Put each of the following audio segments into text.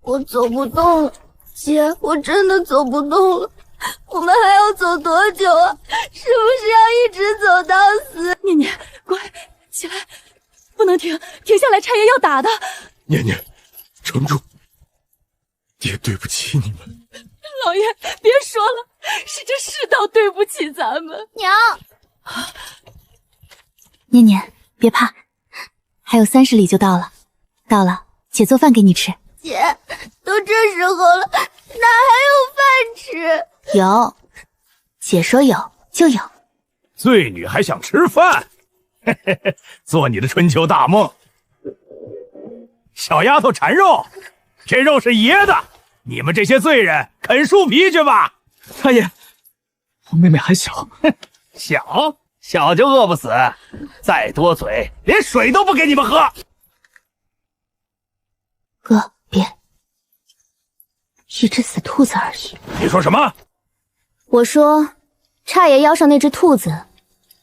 我走不动了，姐，我真的走不动了。我们还要走多久啊？是不是要一直走到死？念念，乖，起来，不能停，停下来，差爷要打的。念念，撑住，爹对不起你们。老爷，别说了，是这世道对不起咱们。娘，念念，别怕，还有30里就到了。到了，姐做饭给你吃。姐，都这时候了，哪还有饭吃？有，姐说有就有。醉女还想吃饭？嘿嘿嘿，做你的春秋大梦。小丫头馋肉，这肉是爷的，你们这些罪人啃树皮去吧。大爷，我妹妹还小，小就饿不死，再多嘴，连水都不给你们喝。哥，别，一只死兔子而已。你说什么？我说，差爷腰上那只兔子，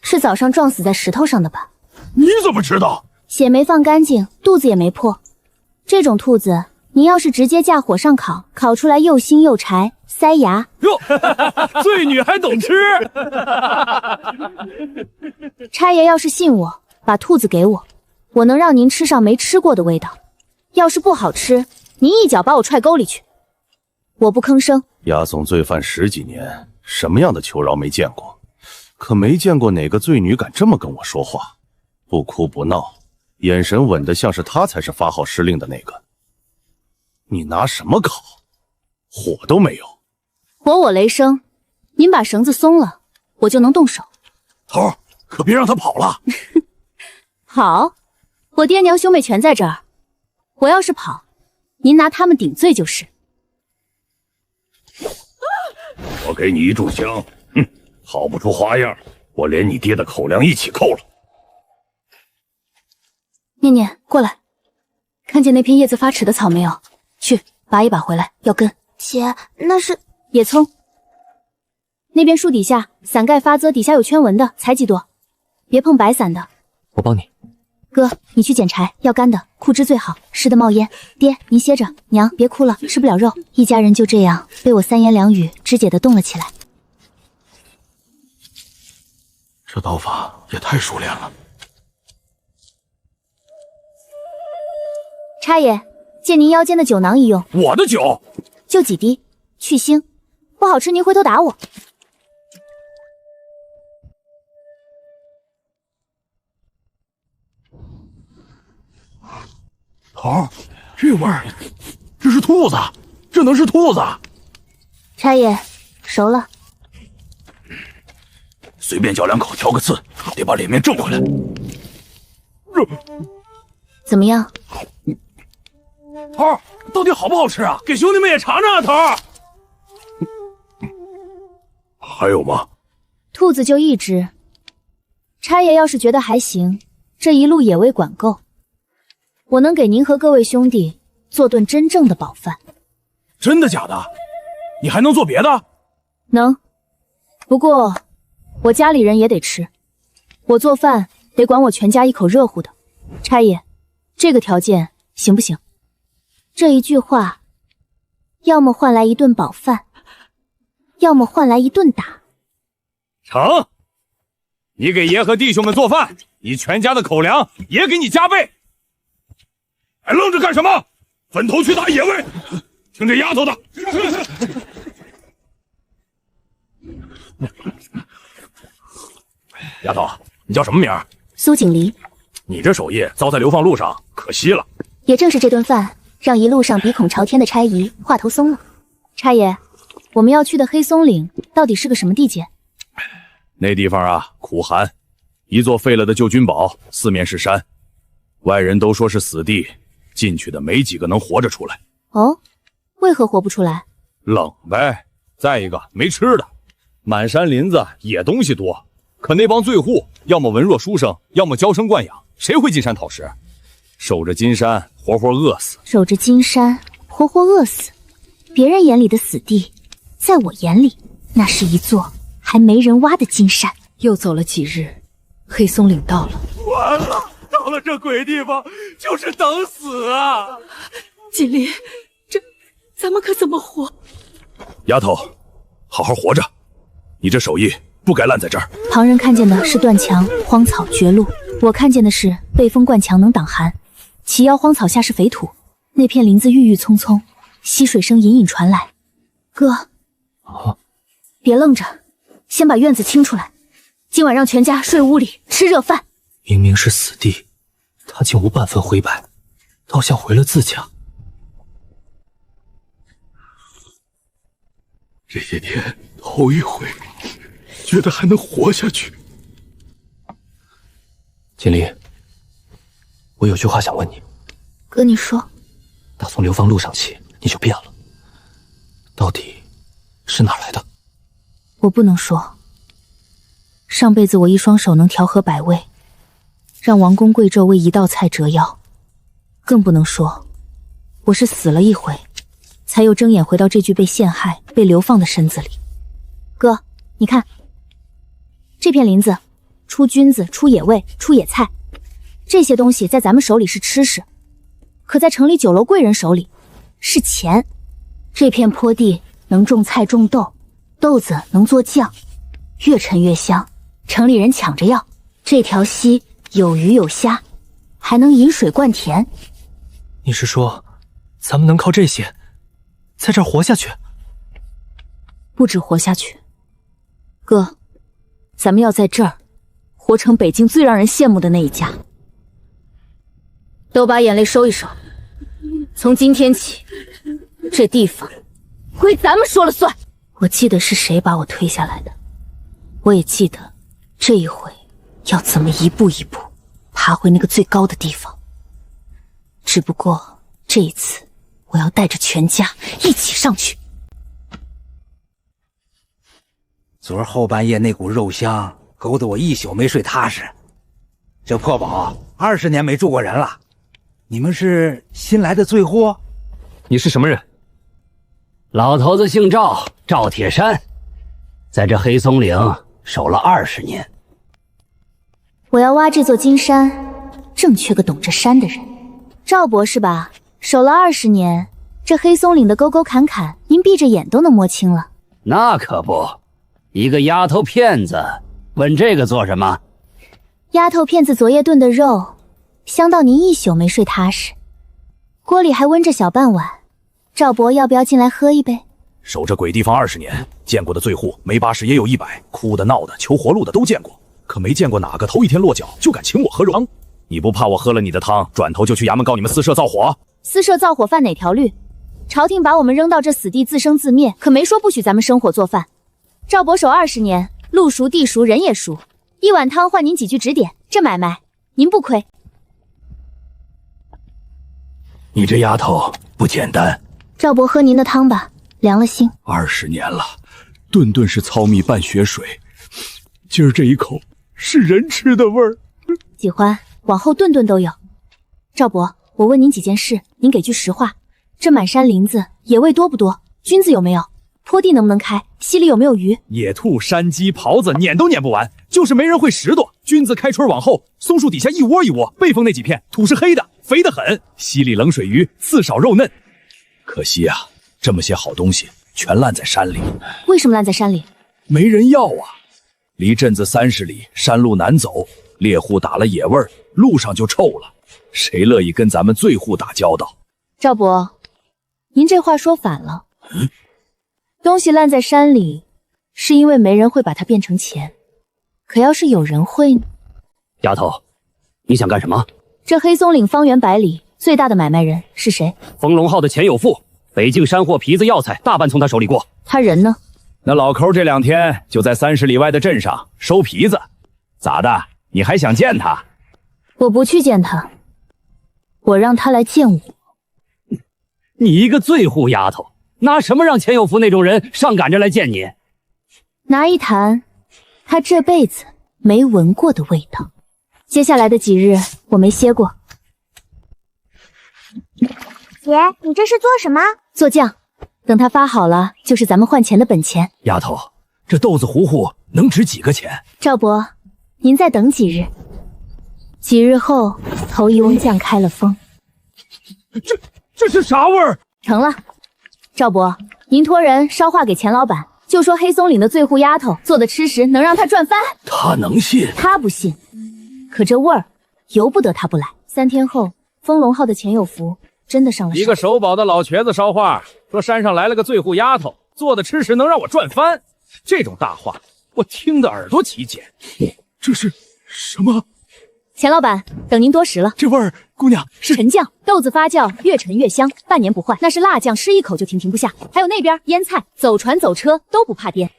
是早上撞死在石头上的吧？你怎么知道？血没放干净，肚子也没破。这种兔子，您要是直接架火上烤，烤出来又腥又柴，塞牙。哟，醉女还懂吃。差爷要是信我，把兔子给我，我能让您吃上没吃过的味道。要是不好吃，您一脚把我踹沟里去。我不吭声。押送罪犯10几年，什么样的囚饶没见过？可没见过哪个罪女敢这么跟我说话，不哭不闹，眼神稳得像是她才是发号施令的那个。你拿什么烤？火都没有。火我雷声，您把绳子松了，我就能动手。头，可别让他跑了。好，我爹娘兄妹全在这儿，我要是跑，您拿他们顶罪就是。我给你一炷香，哼，好不出花样，我连你爹的口粮一起扣了。念念，过来，看见那片叶子发迟的草没有？去拔一把回来，要根。姐，那是野葱。那边树底下伞盖发秧，底下有圈纹的，采几朵，别碰白伞的。我帮你。哥，你去捡柴，要干的，枯枝最好，湿的冒烟。爹，您歇着，娘别哭了，吃不了肉。一家人就这样被我3言2语肢解的动了起来。这刀法也太熟练了。差爷，借您腰间的酒囊一用。我的酒就几滴，去腥，不好吃您回头打我。头，这味儿，这是兔子，这能是兔子？差爷，熟了。随便嚼2口，挑个刺，得把脸面正回来。怎么样？头，到底好不好吃啊？给兄弟们也尝尝啊，头。还有吗？兔子就1只。差爷要是觉得还行，这一路也未管够。我能给您和各位兄弟做顿真正的饱饭。真的假的？你还能做别的？能，不过我家里人也得吃，我做饭得管我全家一口热乎的。差爷，这个条件行不行？这一句话，要么换来一顿饱饭，要么换来一顿打。成，你给爷和弟兄们做饭，你全家的口粮也给你加倍。还愣着干什么？分头去打野味！听这丫头的。丫头，你叫什么名儿？苏锦离。你这手艺糟在流放路上，可惜了。也正是这顿饭，让一路上鼻孔朝天的差姨话头松了。差爷，我们要去的黑松岭到底是个什么地界？那地方啊，苦寒，一座废了的旧军堡，四面是山，外人都说是死地，进去的没几个能活着出来。哦，为何活不出来？冷呗。再一个没吃的，满山林子野东西多，可那帮罪户要么文弱书生，要么娇生惯养，谁会进山讨食？守着金山，活活饿死。守着金山，活活饿死。别人眼里的死地，在我眼里，那是一座还没人挖的金山。又走了几日，黑松岭到了。完了，到了这鬼地方，就是等死啊！锦离，咱们可怎么活？丫头，好好活着，你这手艺不该烂在这儿。旁人看见的是断墙、荒草、绝路，我看见的是背风灌墙能挡寒，齐腰荒草下是肥土，那片林子郁郁葱葱，溪水声隐隐传来。哥，别愣着，先把院子清出来，今晚让全家睡屋里吃热饭。明明是死地，他竟无半分灰白，倒像回了自家。这些天头一回觉得还能活下去。锦鲤，我有句话想问你。哥，你说。打从流放路上起，你就变了，到底是哪来的？我不能说。上辈子我一双手能调和百味，让王公贵胄为一道菜折腰，更不能说我是死了一回，才又睁眼回到这具被陷害、被流放的身子里。哥，你看，这片林子出菌子、出野味、出野菜，这些东西在咱们手里是吃食，可在城里酒楼贵人手里是钱。这片坡地能种菜种豆，豆子能做酱，越陈越香，城里人抢着要。这条溪有鱼有虾，还能引水灌田。你是说，咱们能靠这些在这儿活下去？不止活下去，哥，咱们要在这儿活成北京最让人羡慕的那一家。都把眼泪收一收，从今天起，这地方归咱们说了算。我记得是谁把我推下来的，我也记得这一回要怎么一步一步爬回那个最高的地方。只不过这一次，我要带着全家一起上去。昨儿后半夜那股肉香勾得我一宿没睡踏实。这破堡20年没住过人了，你们是新来的罪户？你是什么人？老头子姓赵，赵铁山，在这黑松岭守了20年。我要挖这座金山，正缺个懂这山的人。赵博士吧，守了20年，这黑松岭的沟沟坎坎，您闭着眼都能摸清了。那可不，一个丫头片子，问这个做什么？丫头片子昨夜炖的肉，香到您一宿没睡踏实，锅里还温着小半碗。赵伯要不要进来喝一杯？守这鬼地方20年，见过的罪户没80也有100，哭的闹的求活路的都见过，可没见过哪个头一天落脚就敢请我喝肉汤。你不怕我喝了你的汤，转头就去衙门告你们私设造火？私设造火犯哪条律？朝廷把我们扔到这死地自生自灭，可没说不许咱们生火做饭。赵伯守20年，路熟地熟人也熟，一碗汤换您几句指点，这买卖您不亏。你这丫头不简单。赵伯喝您的汤吧，凉了心。 20年了，顿顿是糙米拌血水，今儿这一口是人吃的味儿。喜欢，往后顿顿都有。赵伯，我问您几件事，您给句实话。这满山林子，野味多不多？菌子有没有？坡地能不能开？溪里有没有鱼？野兔、山鸡、狍子撵都撵不完，就是没人会拾掇。菌子开春往后，松树底下一窝一窝，背风那几片土是黑的，肥得很。溪里冷水鱼，刺少肉嫩。可惜啊，这么些好东西全烂在山里。为什么烂在山里？没人要啊！离镇子30里，山路难走，猎户打了野味儿，路上就臭了。谁乐意跟咱们罪户打交道？赵伯，您这话说反了。东西烂在山里，是因为没人会把它变成钱。可要是有人会呢？丫头，你想干什么？这黑松岭方圆100里最大的买卖人是谁？丰隆号的钱有富，北境山货、皮子、药材大半从他手里过。他人呢？那老抠这2天就在30里外的镇上收皮子。咋的？你还想见他？我不去见他，我让他来见我。你一个罪户丫头，拿什么让钱有福那种人上赶着来见你？拿一坛他这辈子没闻过的味道。接下来的几日我没歇过。姐，你这是做什么？做酱，等它发好了，就是咱们换钱的本钱。丫头，这豆子糊糊能值几个钱？赵伯，您再等几日，几日后头一瓮酱开了封。这是啥味儿？成了，赵伯，您托人捎话给钱老板，就说黑松岭的醉户丫头做的吃食能让他赚翻。他能信？他不信，可这味儿由不得他不来。3天后，风龙号的钱有福真的上了山。一个守堡的老瘸子捎话说，山上来了个醉户丫头，做的吃食能让我赚翻。这种大话，我听得耳朵起茧。这是什么？钱老板，等您多时了。这味儿，姑娘是陈酱，豆子发酵越陈越香，半年不坏。那是辣酱，吃一口就停不下。还有那边腌菜，走船走车都不怕颠。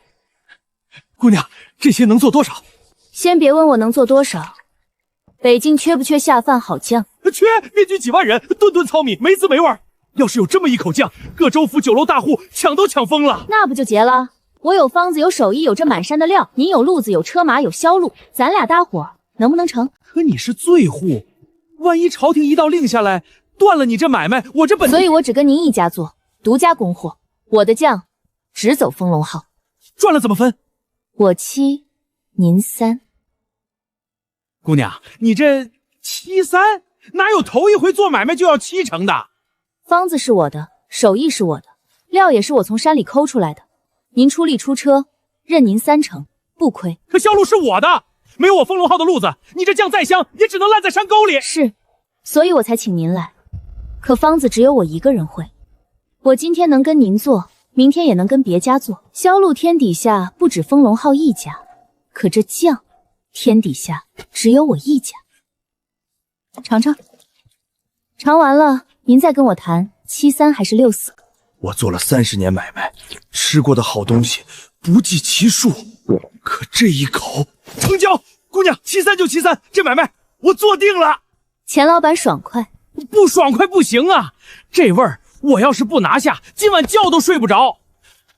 姑娘，这些能做多少？先别问我能做多少，北京缺不缺下饭好酱？缺，面军几万人，顿顿糙米，没滋没味儿。要是有这么一口酱，各州府酒楼大户抢都抢疯了。那不就结了？我有方子，有手艺，有这满山的料；您有路子，有车马，有销路，咱俩搭伙能不能成？可你是醉户，万一朝廷一道令下来，断了你这买卖，我这本……所以我只跟您一家做，独家供货。我的酱只走风龙号，赚了怎么分？我7，您3。姑娘，你这7-3，哪有头一回做买卖就要7成的？方子是我的，手艺是我的，料也是我从山里抠出来的。您出力出车，任您3成，不亏。可销路是我的，没有我风龙号的路子，你这酱再香，也只能烂在山沟里。是，所以我才请您来。可方子只有我一个人会，我今天能跟您做，明天也能跟别家做。销路天底下不止风龙号一家，可这酱天底下只有我一家。尝尝，尝完了您再跟我谈7-3还是6-4。我做了30年买卖，吃过的好东西不计其数，可这一口成交。姑娘，7-3就7-3，这买卖我做定了。钱老板爽快？不爽快不行啊！这味儿，我要是不拿下，今晚觉都睡不着。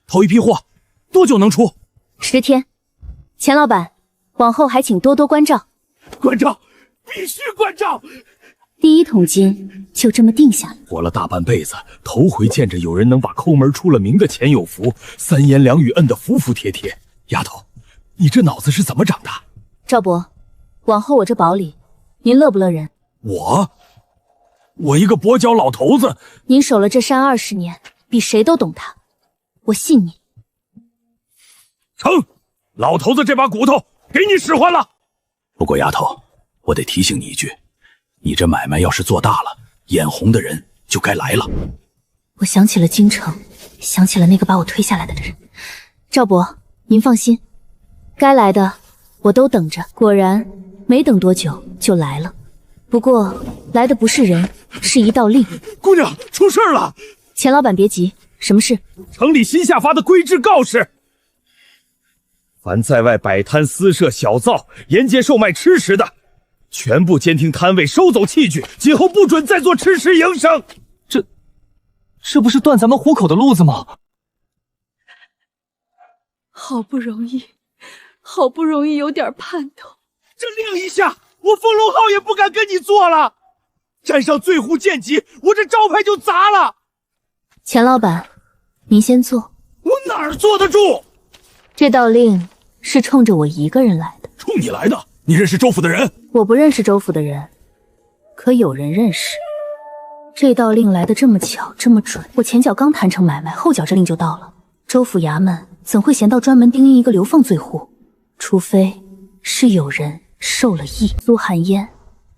头一批货多久能出？10天。钱老板，往后还请多多关照。关照，必须关照。第1桶金就这么定下了。活了大半辈子，头回见着有人能把抠门出了名的钱有福3言2语摁得服服帖帖。丫头，你这脑子是怎么长的？赵伯，往后我这堡里，您乐不乐人？我一个跛脚老头子，您守了这山20年，比谁都懂它，我信您。成，老头子这把骨头给你使唤了。不过丫头，我得提醒你一句，你这买卖要是做大了，眼红的人就该来了。我想起了京城，想起了那个把我推下来的人。赵伯，您放心，该来的我都等着。果然，没等多久就来了。不过来的不是人，是一道令。姑娘，出事了！钱老板别急，什么事？城里新下发的规制告示，凡在外摆摊私设小灶、沿街售卖吃食的，全部监听摊位，收走器具，今后不准再做吃食营生。这不是断咱们糊口的路子吗？好不容易有点盼头，这令一下，我风龙号也不敢跟你做了。沾上醉户剑籍，我这招牌就砸了。钱老板，您先坐。我哪儿坐得住？这道令是冲着我一个人来的。冲你来的？你认识州府的人？我不认识州府的人，可有人认识。这道令来得这么巧，这么准，我前脚刚谈成买卖，后脚这令就到了。州府衙门怎会闲到专门盯一个流放罪户？除非是有人受了意。苏寒烟，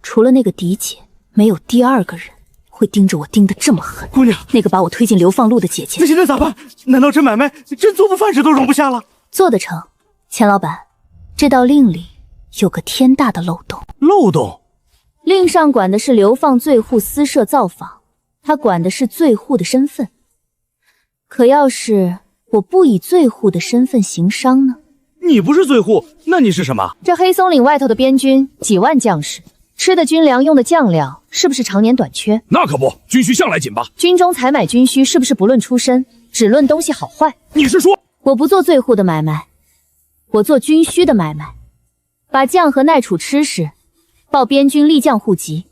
除了那个嫡姐，没有第2个人会盯着我盯得这么狠。姑娘，那个把我推进流放路的姐姐，那现在咋办？难道这买卖真做不饭吃都容不下了？做得成。钱老板，这道令里有个天大的漏洞。漏洞？令上管的是流放罪户私设造访，他管的是罪户的身份。可要是我不以罪户的身份行商呢？你不是罪户，那你是什么？这黑松岭外头的边军几万将士，吃的军粮用的酱料，是不是常年短缺？那可不，军需向来紧吧。军中采买军需，是不是不论出身，只论东西好坏？你是说我不做罪户的买卖，我做军需的买卖，把酱和耐储吃食报边军立将户籍，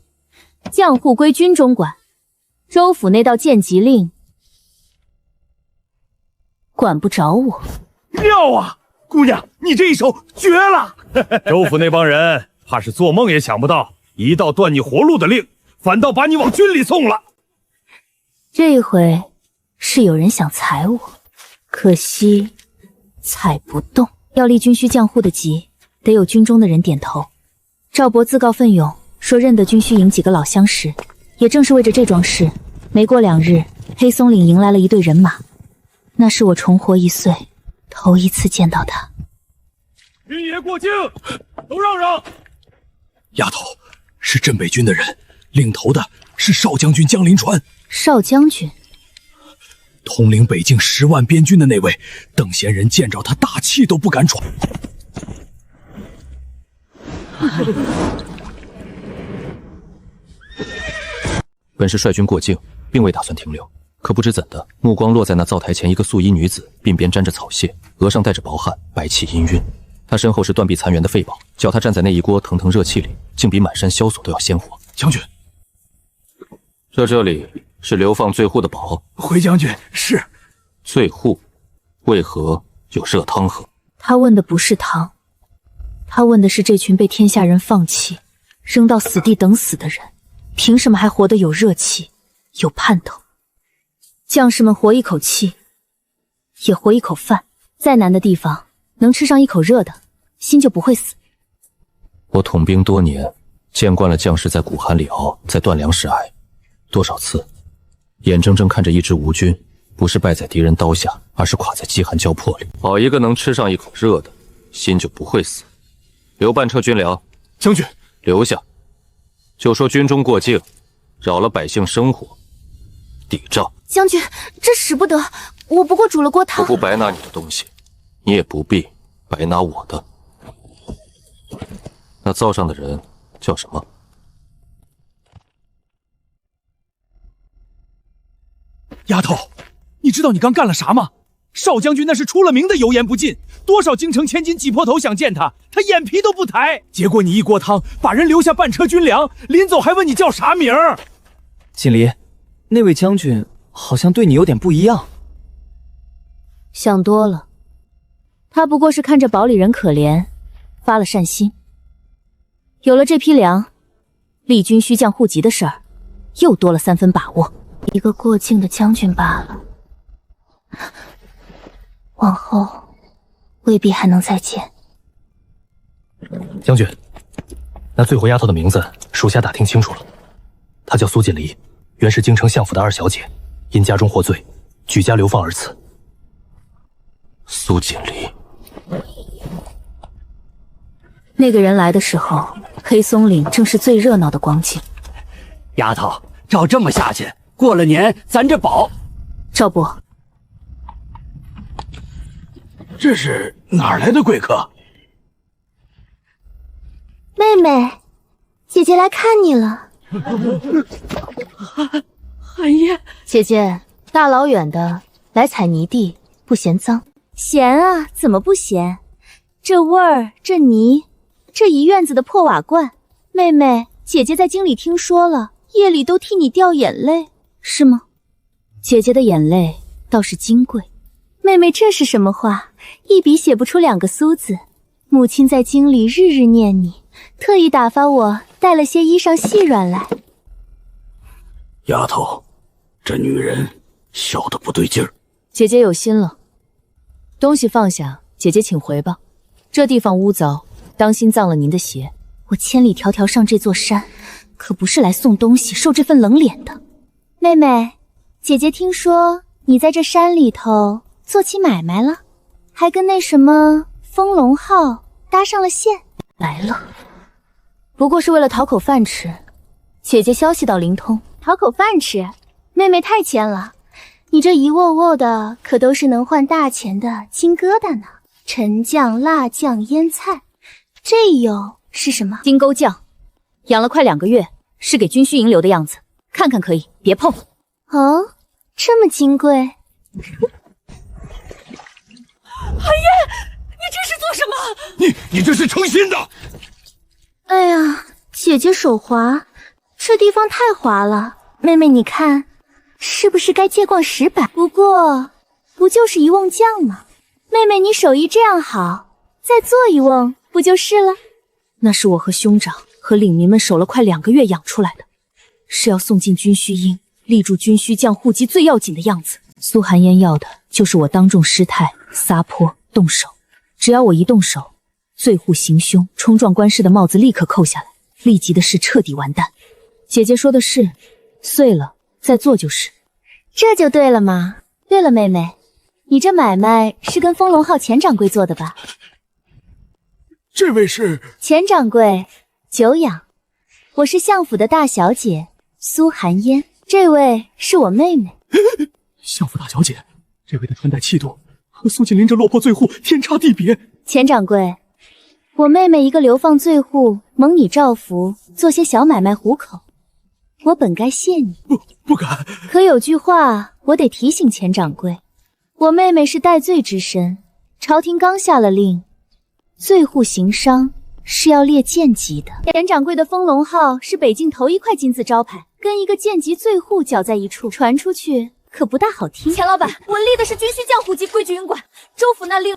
将户归军中管。州府那道见籍令管不着我。妙啊！姑娘，你这一手绝了！州府那帮人怕是做梦也想不到，一道断你活路的令，反倒把你往军里送了。这一回是有人想踩我，可惜踩不动。要立军需将护的级，得有军中的人点头。赵博自告奋勇说认得军需营几个老相识，也正是为着这桩事，没过2日，黑松岭迎来了一队人马。那是我重活1岁头一次见到他。军爷过境，都让让。丫头，是镇北军的人，领头的是少将军江临川。少将军，统领北境10万边军的那位，邓贤人见着他大气都不敢喘。本是率军过境，并未打算停留，可不知怎的，目光落在那灶台前一个素衣女子，鬓边沾着草屑，额上戴着薄汗，白气氤氲。她身后是断壁残垣的废堡，叫她站在那一锅腾腾热气里，竟比满山萧索都要鲜活。将军，这里是流放罪户的堡。回将军，是。罪户为何有热汤喝？他问的不是汤，他问的是这群被天下人放弃、扔到死地等死的人，凭什么还活得有热气、有盼头？将士们活一口气，也活一口饭。再难的地方，能吃上一口热的，心就不会死。我统兵多年，见惯了将士在苦寒里熬，在断粮时挨。多少次，眼睁睁看着一支吴军，不是败在敌人刀下，而是垮在饥寒交迫里。好一个能吃上一口热的，心就不会死。留半车军粮，将军留下。就说军中过境，扰了百姓生活，抵账。将军，这使不得，我不过煮了锅汤。我不白拿你的东西，你也不必白拿我的。那灶上的人叫什么？丫头，你知道你刚干了啥吗？少将军那是出了名的油盐不进，多少京城千金挤破头想见他，他眼皮都不抬。结果你一锅汤把人留下半车军粮，临走还问你叫啥名儿。锦离，那位将军好像对你有点不一样。想多了，他不过是看着堡里人可怜，发了善心。有了这批粮，立军需将护级的事儿又多了3分把握。一个过境的将军罢了，往后未必还能再见。将军，那醉狐丫头的名字属下打听清楚了，她叫苏锦离，原是京城相府的2小姐，因家中获罪，举家流放而此。苏锦离，那个人来的时候，黑松岭正是最热闹的光景。丫头，照这么下去，过了年咱这堡……赵伯，这是哪儿来的贵客？妹妹，姐姐来看你了。寒夜，姐姐大老远的来采泥地，不嫌脏？咸啊，怎么不咸？这味儿，这泥，这一院子的破瓦罐。妹妹，姐姐在京里听说了，夜里都替你掉眼泪，是吗？姐姐的眼泪倒是金贵。妹妹，这是什么话？一笔写不出2个苏字。母亲在京里日日念你，特意打发我带了些衣裳细软来。丫头，这女人小的不对劲儿。姐姐有心了，东西放下，姐姐请回吧。这地方污糟，当心脏了您的邪。我千里迢迢上这座山，可不是来送东西、受这份冷脸的。妹妹，姐姐听说你在这山里头做起买卖了，还跟那什么风龙号搭上了线。来了，不过是为了讨口饭吃。姐姐消息倒灵通，讨口饭吃，妹妹太谦了。你这一窝窝的可都是能换大钱的金疙瘩呢。陈酱、辣酱、腌菜，这有是什么？金钩酱，养了快2个月，是给军需营留的样子，看看可以，别碰。哦，这么金贵。寒夜，你这是做什么？你这是诚心的。哎呀，姐姐手滑，这地方太滑了。妹妹你看，是不是该借逛10百？不过，不就是一瓮酱吗？妹妹你手艺这样好，再做一瓮不就是了？那是我和兄长和领民们守了快2个月养出来的，是要送进军需营，立住军需将护级最要紧的样子。苏寒烟要的就是我当众失态、撒泼、动手。只要我一动手，罪户行凶、冲撞官师的帽子立刻扣下来，立即的事彻底完蛋。姐姐说的是，碎了再做就是。这就对了嘛。对了，妹妹，你这买卖是跟风龙号钱掌柜做的吧？这位是钱掌柜，久仰。我是相府的大小姐苏寒烟，这位是我妹妹。相府大小姐，这位的穿戴气度和苏锦林这落魄罪户天差地别。钱掌柜，我妹妹一个流放罪户，蒙你照拂，做些小买卖糊口，我本该谢你。不敢。可有句话我得提醒钱掌柜，我妹妹是戴罪之身，朝廷刚下了令，罪户行商是要列贱籍的。钱掌柜的风龙号是北境头一块金字招牌，跟一个贱籍罪户搅在一处，传出去可不大好听。钱老板，我立的是军需将户及规矩云馆，州府那令。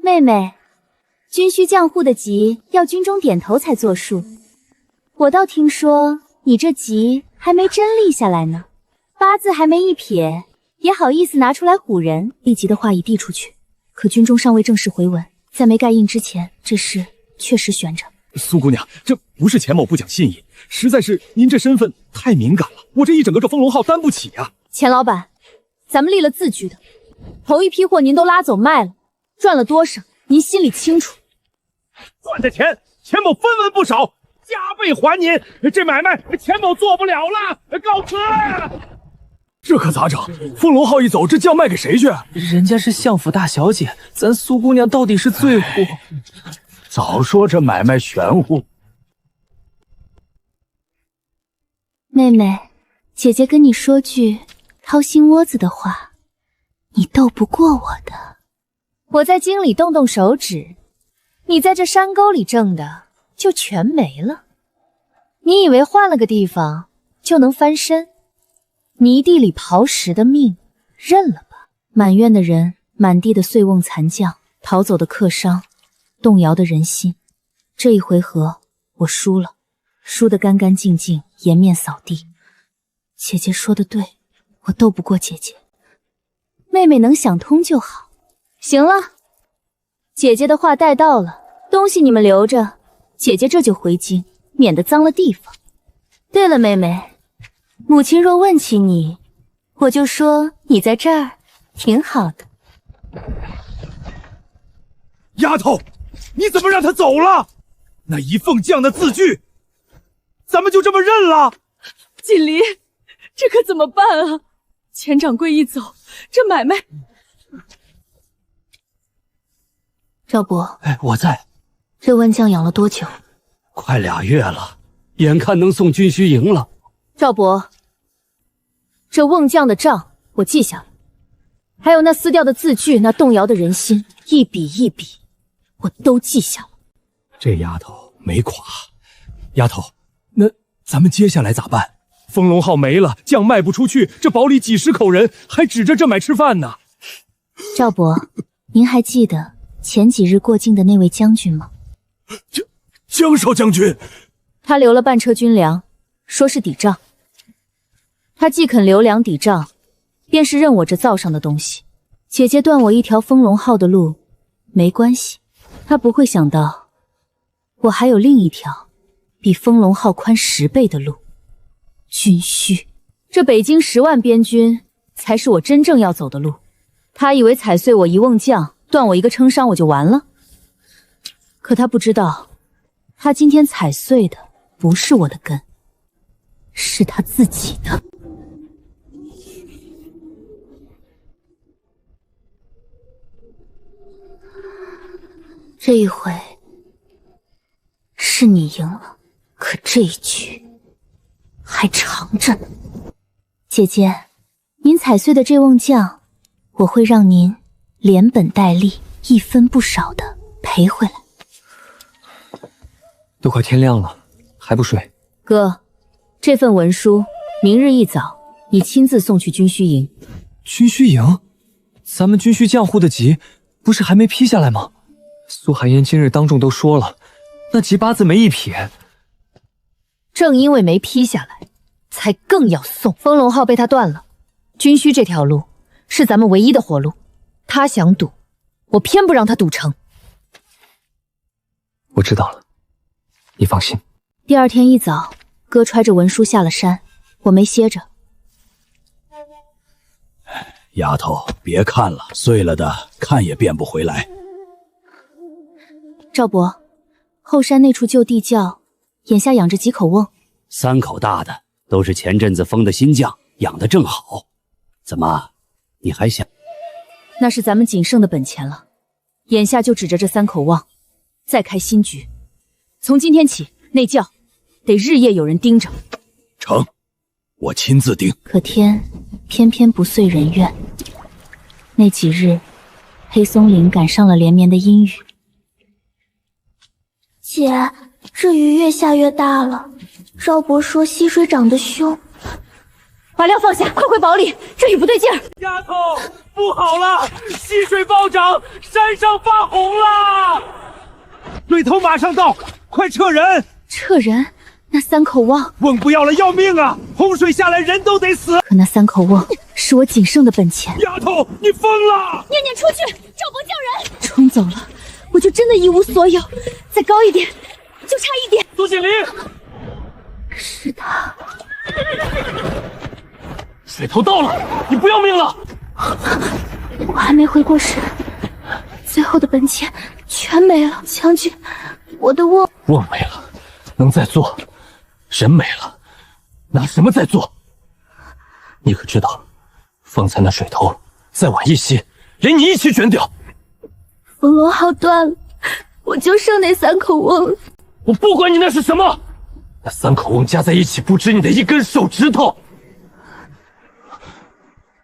妹妹，军需将户的籍要军中点头才作数，我倒听说你这籍还没真立下来呢，八字还没一撇，也好意思拿出来唬人。立即的话已递出去，可军中尚未正式回文，在没盖印之前，这事确实悬着。苏姑娘，这不是钱某不讲信义，实在是您这身份太敏感了，我这一整个风龙号担不起啊。钱老板，咱们立了字据的，头一批货您都拉走卖了，赚了多少您心里清楚。赚的钱钱某分文不少，加倍还您。这买卖钱某做不了了，告辞。这可咋整？风龙号一走，这酱卖给谁去？人家是相府大小姐，咱苏姑娘到底是罪户。早说这买卖玄乎。妹妹，姐姐跟你说句掏心窝子的话，你斗不过我的。我在京里动动手指，你在这山沟里挣的就全没了。你以为换了个地方就能翻身？泥地里刨食的命，认了吧。满院的人，满地的碎瓮残酱，逃走的客商，动摇的人心。这一回合我输了，输得干干净净，颜面扫地。姐姐说的对，我斗不过姐姐，妹妹能想通就好。行了，姐姐的话带到了，东西你们留着，姐姐这就回京，免得脏了地方。对了，妹妹，母亲若问起你，我就说你在这儿挺好的。丫头，你怎么让他走了？那一凤将的字据，咱们就这么认了？锦离，这可怎么办啊？钱掌柜一走，这买卖……赵伯，我在。这万将养了多久？快2月了，眼看能送军需营了。赵伯，这瓮将的账我记下了，还有那撕掉的字据，那动摇的人心，一笔一笔，我都记下了。这丫头没垮。丫头，那咱们接下来咋办？风龙号没了，酱卖不出去，这堡里几十口人还指着这买吃饭呢。赵伯，您还记得前几日过境的那位将军吗？江少将军，他留了半车军粮，说是抵账。他既肯留粮抵账，便是认我这灶上的东西。姐姐断我一条风龙号的路，没关系。他不会想到，我还有另一条比风龙号宽10倍的路。军需，这北京10万边军才是我真正要走的路。他以为踩碎我一瓮酱，断我一个撑商，我就完了。可他不知道，他今天踩碎的不是我的根，是他自己的。这一回是你赢了，可这一局还长着呢。姐姐，您踩碎的这瓮酱，我会让您连本带利，一分不少的赔回来。都快天亮了，还不睡？哥，这份文书明日一早你亲自送去军需营。军需营？咱们军需将户的籍不是还没批下来吗？苏寒烟今日当众都说了，那籍八字没一撇。正因为没批下来，才更要送。风龙号被他断了，军需这条路是咱们唯一的活路。他想赌，我偏不让他赌成。我知道了，你放心。第二天一早，哥揣着文书下了山，我没歇着。丫头，别看了，碎了的看也变不回来。赵伯，后山那处旧地窖，眼下养着几口瓮，3口大的，都是前阵子封的新将，养得正好。怎么，你还想？那是咱们仅剩的本钱了，眼下就指着这3口瓮，再开新局。从今天起，那窖得日夜有人盯着。成，我亲自盯。可天偏偏不遂人愿。那几日，黑松林赶上了连绵的阴雨。姐，这雨越下越大了。赵伯说溪水涨得凶。把料放下，快回堡里，这雨不对劲儿。丫头，不好了，溪水暴涨，山上发红了。对头马上到，快撤人！撤人？那3口瓮，瓮不要了，要命啊！洪水下来，人都得死。可那3口瓮是我仅剩的本钱。丫头，你疯了！念念出去，赵伯叫人冲走了，我就真的一无所有。再高一点，就差一点。苏锦麟，是他。水头到了，你不要命了！我还没回过神，最后的本钱全没了。将军，我的瓮没了，能再做？人没了，拿什么再做？你可知道，方才那水头再晚一些，连你一起卷掉。风罗号断了，我就剩那3口瓮。我不管你那是什么，那3口瓮加在一起，不值你的一根手指头。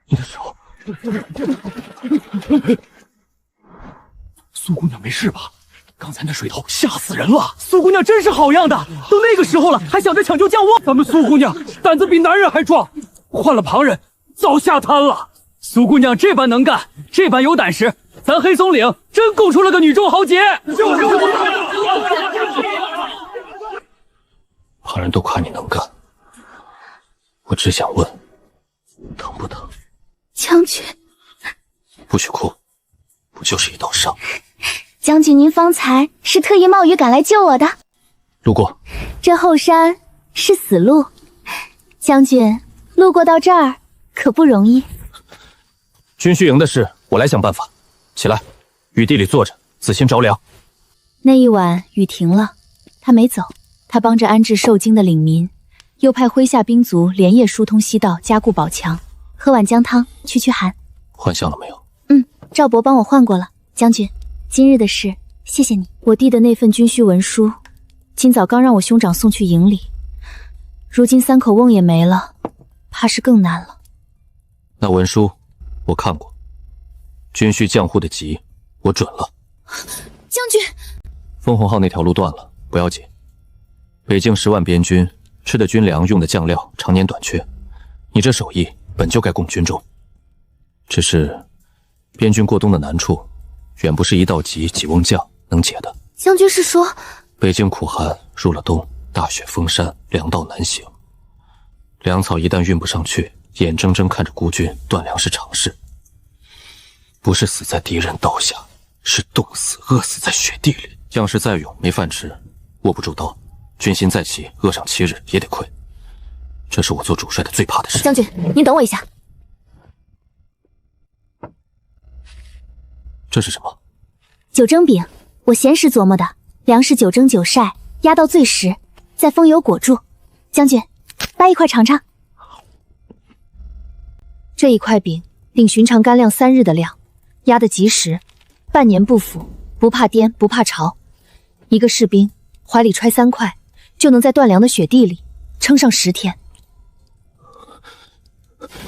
你的手，苏姑娘没事吧？刚才那水头吓死人了。苏姑娘真是好样的，都那个时候了，还想着抢救将瓮。咱们苏姑娘胆子比男人还壮，换了旁人早下滩了。苏姑娘这般能干，这般有胆识，咱黑松岭真供出了个女中豪杰。旁人都夸你能干，我只想问，疼不疼？将军，不许哭，不就是一道伤？将军您方才是特意冒雨赶来救我的。路过，这后山是死路，将军路过到这儿可不容易。军需营的事我来想办法。起来，雨地里坐着，仔心着凉。那一晚雨停了，他没走，他帮着安置受惊的领民，又派麾下兵卒连夜疏通西道，加固堡墙。喝碗姜汤驱寒。换相了没有？赵伯帮我换过了。将军，今日的事谢谢你。我弟的那份军需文书，今早刚让我兄长送去营里，如今3口瓮也没了，怕是更难了。那文书我看过，军需将户的急我准了。将军，枫红号那条路断了，不要紧。北境10万边军吃的军粮用的酱料常年短缺，你这手艺本就该供军中，只是边军过冬的难处，远不是一道急几瓮酱能解的。将军是说，北境苦寒，入了冬，大雪封山，粮道难行，粮草一旦运不上去，眼睁睁看着孤军断粮是常事。不是死在敌人刀下，是冻死饿死在雪地里。将士再勇没饭吃，握不住刀，军心再起，饿上7日也得溃。这是我做主帅的最怕的事。将军，您等我一下。这是什么？酒蒸饼，我闲时琢磨的。粮食9蒸9晒，压到最实，再封油裹住。将军，掰一块尝尝。这一块饼令寻常干粮3日的量，压得极实，半年不腐，不怕颠，不怕潮。一个士兵怀里揣3块，就能在断粮的雪地里撑上10天。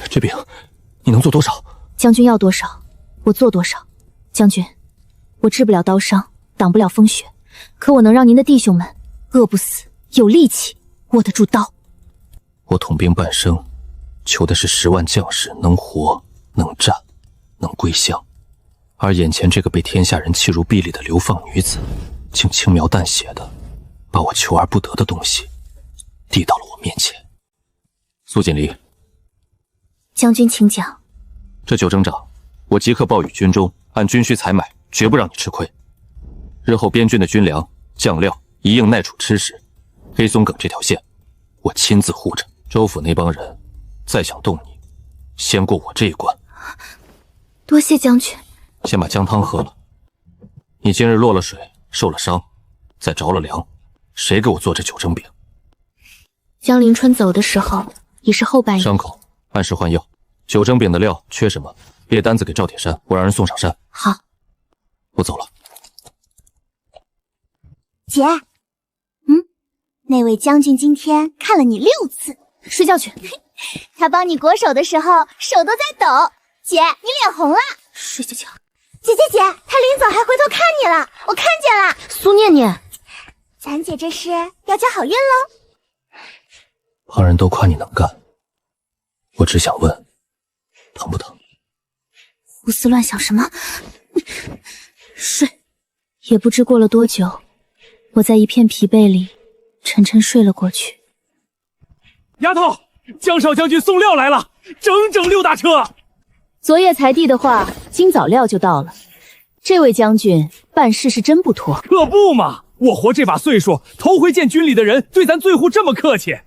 这饼你能做多少？将军要多少，我做多少。将军，我治不了刀伤，挡不了风雪，可我能让您的弟兄们饿不死，有力气握得住刀。我统兵半生，求的是10万将士能活、能战、能归乡，而眼前这个被天下人弃如敝履的流放女子，竟轻描淡写的把我求而不得的东西递到了我面前。苏锦离，将军请讲。这九征长，我即刻报与军中，按军需采买，绝不让你吃亏。日后边军的军粮、酱料一应耐储吃食。黑松岗这条线，我亲自护着。州府那帮人，再想动你，先过我这一关。多谢将军。先把姜汤喝了。你今日落了水，受了伤，再着了凉，谁给我做这九蒸饼？江临春走的时候已是后半夜。伤口按时换药。九蒸饼的料缺什么，列单子给赵铁山，我让人送上山。好，我走了。姐，那位将军今天看了你6次。睡觉去。他帮你裹手的时候，手都在抖。姐，你脸红了。睡觉觉。姐，他临走还回头看你了，我看见了。苏念念，咱姐这是要交好运喽。旁人都夸你能干，我只想问，疼不疼？胡思乱想什么？睡。也不知过了多久，我在一片疲惫里沉沉睡了过去。丫头，江少将军送料来了，整6大车。昨夜才递的话，今早料就到了。这位将军办事是真不妥。可不嘛，我活这把岁数，头回见军里的人对咱醉户这么客气。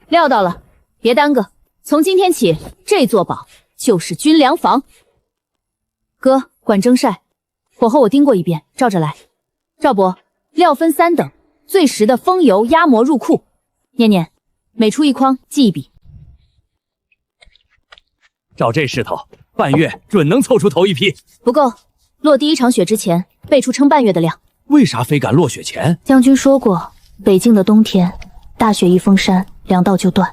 料到了，别耽搁。从今天起，这座堡就是军粮房。哥，管蒸晒，火候我盯过一遍，照着来。赵伯，料分3等，最实的风油压模入库。念念，每出一筐记一笔。照这势头，半月准能凑出头一批。不够，落第1场雪之前备出撑半月的量。为啥非赶落雪前？将军说过，北境的冬天，大雪一封山，粮道就断。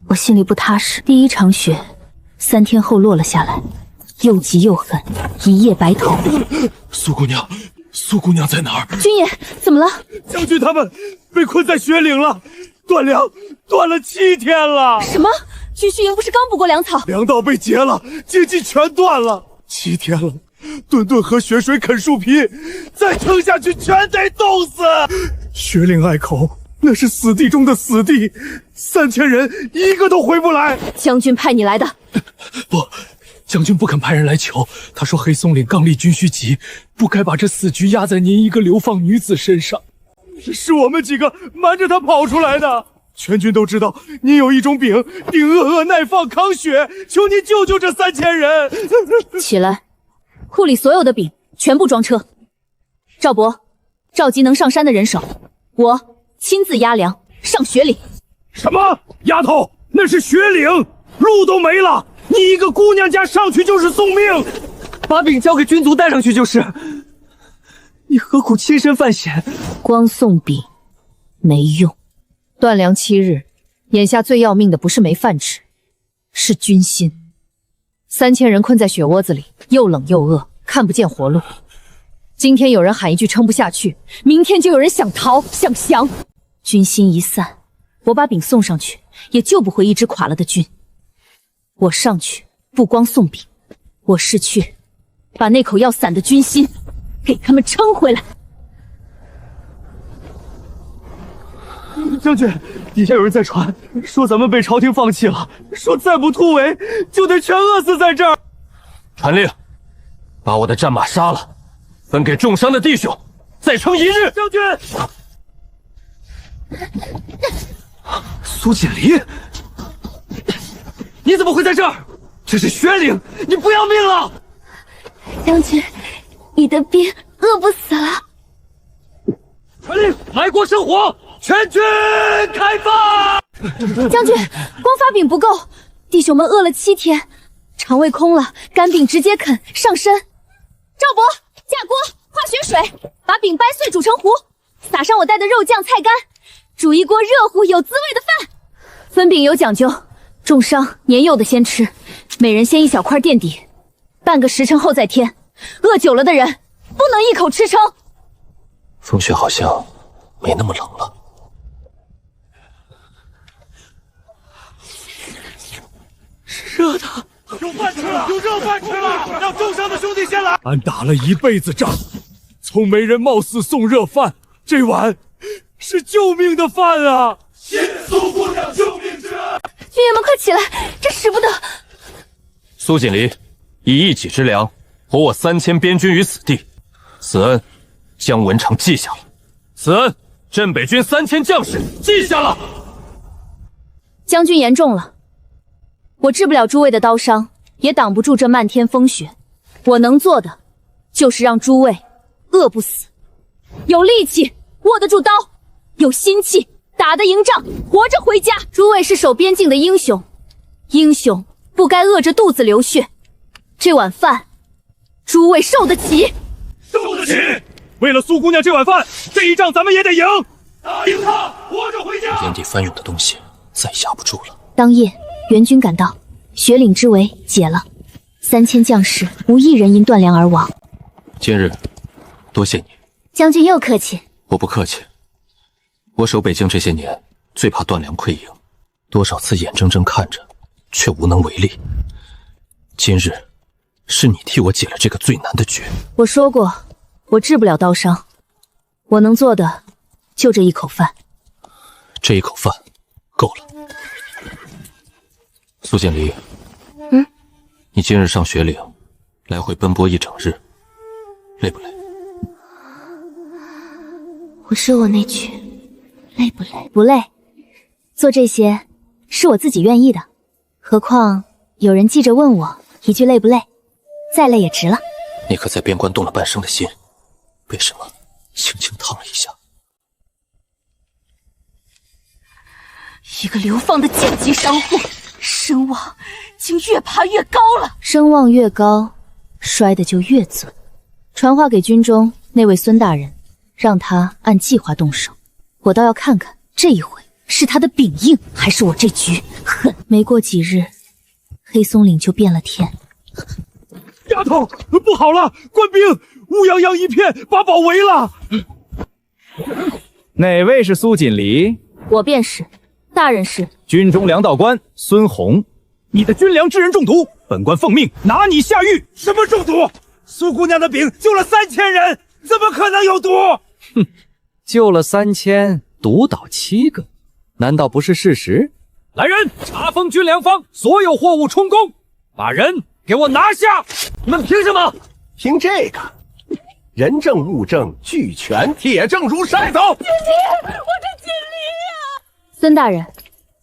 我心里不踏实。第1场雪3天后落了下来，又急又狠，一夜白头。苏姑娘在哪儿？军爷，怎么了？将军他们被困在雪岭了，断粮断了7天了。什么？军需营不是刚补过粮草？粮道被截了，接济全断了，7天了，顿顿喝雪水啃树皮，再撑下去全得冻死。雪岭隘口那是死地中的死地，3000人一个都回不来。将军派你来的？不，将军不肯派人来求，他说黑松岭刚立军需急，不该把这死局压在您一个流放女子身上。是我们几个瞒着他跑出来的。全军都知道您有一种饼，顶饿耐放抗雪，求您救救这3000人。起来，库里所有的饼全部装车。赵伯，召集能上山的人手，我亲自押粮上雪岭。什么？丫头，那是雪岭，路都没了，你一个姑娘家上去就是送命。把饼交给军卒带上去就是。你何苦亲身犯险？光送饼没用。断粮7日，眼下最要命的不是没饭吃，是军心。3000人困在雪窝子里，又冷又饿，看不见活路。今天有人喊一句撑不下去，明天就有人想逃想降。军心一散，我把饼送上去，也救不回一支垮了的军。我上去不光送饼，我是去把那口要散的军心给他们撑回来。将军，底下有人在传，说咱们被朝廷放弃了，说再不突围就得全饿死在这儿。传令，把我的战马杀了，分给重伤的弟兄，再撑1日。将军，苏锦离，你怎么会在这儿？这是雪岭，你不要命了？将军，你的兵饿不死了。传令，来国生火，全军开放！将军，光发饼不够，弟兄们饿了7天，肠胃空了，干饼直接啃上身。赵伯，架锅化雪水，把饼掰碎煮成糊，撒上我带的肉酱菜干，煮一锅热乎有滋味的饭。分饼有讲究，重伤年幼的先吃，每人先1小块垫底，半个时辰后再添。饿久了的人不能一口吃撑。风雪好像没那么冷了。热的，有饭吃了，有热饭吃了，让重伤的兄弟先来。俺打了一辈子仗，从没人冒死送热饭，这碗是救命的饭啊！谢苏姑娘救命之恩。军爷们快起来，这使不得。苏锦离，以一己之粮活我3000边军于此地，此恩姜文长记下了。此恩镇北军3000将士记下了。将军言重了，我治不了诸位的刀伤，也挡不住这漫天风雪。我能做的，就是让诸位饿不死，有力气握得住刀，有心气打得赢仗，活着回家。诸位是守边境的英雄，英雄不该饿着肚子流血。这碗饭，诸位受得起？受得起！为了苏姑娘这碗饭，这一仗咱们也得赢，打赢他，活着回家。天地翻涌的东西再压不住了。当夜，援军赶到，雪岭之围解了，3000将士无一人因断粮而亡。今日多谢你，将军又客气。我不客气。我守北境这些年，最怕断粮溃营，多少次眼睁睁看着，却无能为力。今日是你替我解了这个最难的局。我说过，我治不了刀伤，我能做的就这一口饭。这一口饭够了。苏锦离，你今日上雪岭，来回奔波一整日，累不累？我说我那句，累不累？不累，做这些是我自己愿意的。何况有人记着问我一句累不累，再累也值了。你可在边关动了半生的心，为什么轻轻烫了一下？一个流放的贱籍商户，声望竟越爬越高了。声望越高，摔的就越准。传话给军中那位孙大人，让他按计划动手。我倒要看看这一回是他的柄硬，还是我这局狠。没过几日，黑松岭就变了天。丫头，不好了！官兵乌泱泱一片，把堡围了。哪位是苏锦离？我便是。大人是军中粮道官孙弘。你的军粮致人中毒，本官奉命拿你下狱。什么中毒？苏姑娘的饼救了3000人，怎么可能有毒？哼，救了3000，毒倒7个，难道不是事实？来人，查封军粮方，所有货物充公，把人给我拿下！你们凭什么？凭这个，人证物证俱全，铁证如山。走！锦离，我的锦离啊！孙大人，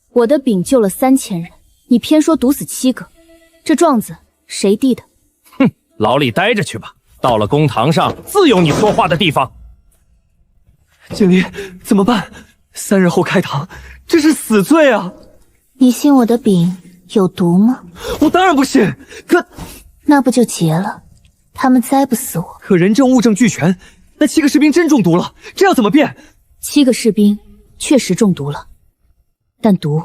我的饼救了3000人，你偏说毒死7个，这状子谁递的？哼，牢里待着去吧，到了公堂上自有你说话的地方。锦离，怎么办？3日后开堂，这是死罪啊！你信我的饼有毒吗？我当然不信，那不就结了？他们栽不死我。可人证物证俱全，那7个士兵真中毒了，这要怎么辩？7个士兵确实中毒了，但毒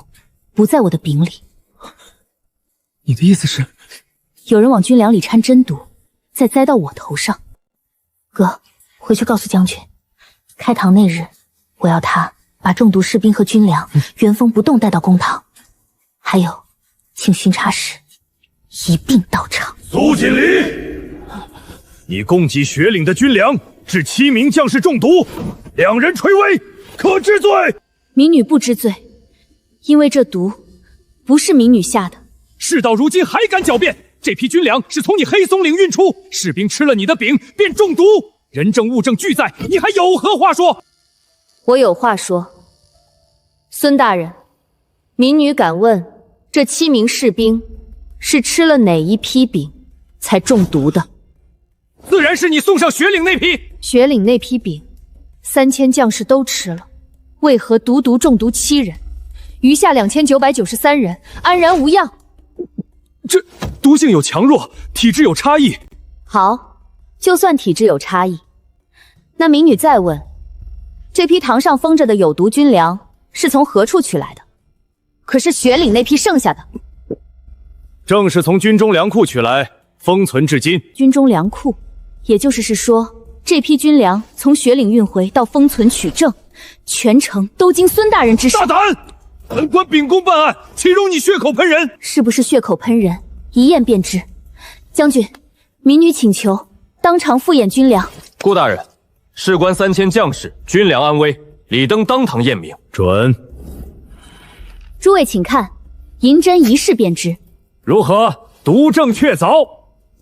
不在我的饼里。你的意思是，有人往军粮里掺真毒，再栽到我头上？哥，回去告诉将军，开堂那日，我要他把中毒士兵和军粮原封不动带到公堂，还有，请巡查使一并到场。苏锦离，你攻击雪岭的军粮，致7名将士中毒，2人垂危，可治罪。民女不知罪，因为这毒不是民女下的。事到如今还敢狡辩？这批军粮是从你黑松岭运出，士兵吃了你的饼便中毒，人证物证俱在，你还有何话说？我有话说。孙大人，民女敢问，这7名士兵是吃了哪一批饼才中毒的？自然是你送上雪岭那批。雪岭那批饼，3000将士都吃了，为何独独中毒7人，余下2993人安然无恙？这毒性有强弱，体质有差异。好，就算体质有差异，那民女再问，这批堂上封着的有毒军粮是从何处取来的？可是雪岭那批剩下的，正是从军中粮库取来，封存至今。军中粮库，也就是说，这批军粮从雪岭运回到封存取证，全程都经孙大人之手。大胆！本官秉公办案，岂容你血口喷人？是不是血口喷人，一验便知。将军，民女请求当场复验军粮。顾大人，事关3000将士军粮安危，理登当堂验明。准。诸位请看，银针一试便知。如何？毒证确凿。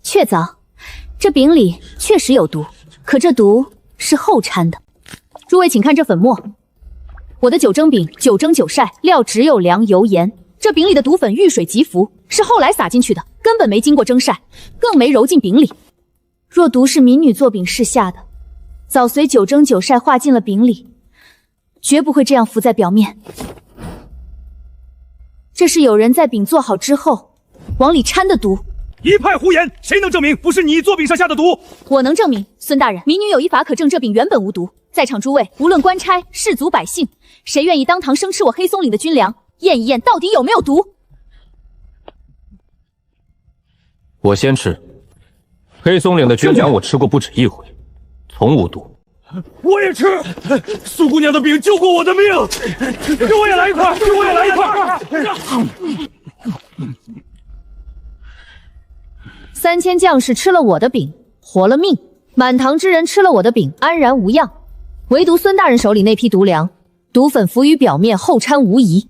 确凿，这饼里确实有毒，可这毒是后掺的。诸位请看这粉末，我的9蒸饼9蒸9晒，料只有粮油盐。这饼里的毒粉遇水即浮，是后来撒进去的，根本没经过蒸晒，更没揉进饼里。若毒是民女做饼时下的，早随9蒸9晒化进了饼里，绝不会这样浮在表面。这是有人在饼做好之后往里掺的毒。一派胡言！谁能证明不是你做饼上下的毒？我能证明，孙大人，民女有一法可证这饼原本无毒。在场诸位，无论官差、士族、百姓，谁愿意当堂生吃我黑松岭的军粮，验一验到底有没有毒？我先吃。黑松岭的军粮我吃过不止一回，从无毒。我也吃，苏姑娘的饼救过我的命，给我也来一块，给我也来一块。3000将士吃了我的饼，活了命；满堂之人吃了我的饼，安然无恙。唯独孙大人手里那批毒粮，毒粉浮于表面，后掺无疑。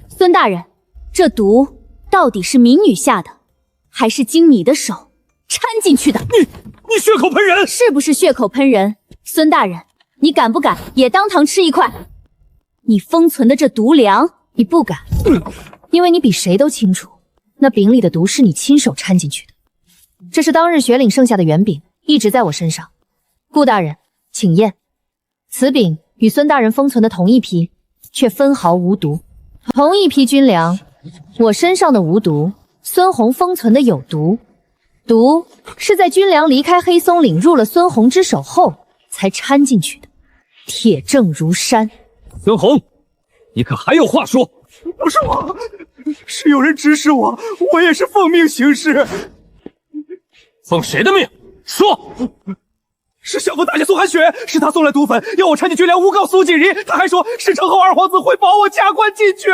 孙大人，这毒到底是民女下的，还是经你的手掺进去的？你血口喷人，是不是血口喷人？孙大人，你敢不敢也当堂吃一块？你封存的这毒粮，你不敢，因为你比谁都清楚，那饼里的毒是你亲手掺进去的。这是当日雪岭剩下的圆饼，一直在我身上。顾大人，请验。此饼与孙大人封存的同一批，却分毫无毒。同一批军粮，我身上的无毒，孙红封存的有毒。毒是在军粮离开黑松岭入了孙红之手后才掺进去的，铁证如山。孙红，你可还有话说？不是我，是有人指使我，我也是奉命行事。奉谁的命？说！是相府大侠苏寒雪，是他送来毒粉，要我掺进军粮诬告苏锦仪。他还说事成后二皇子会保我加官进爵。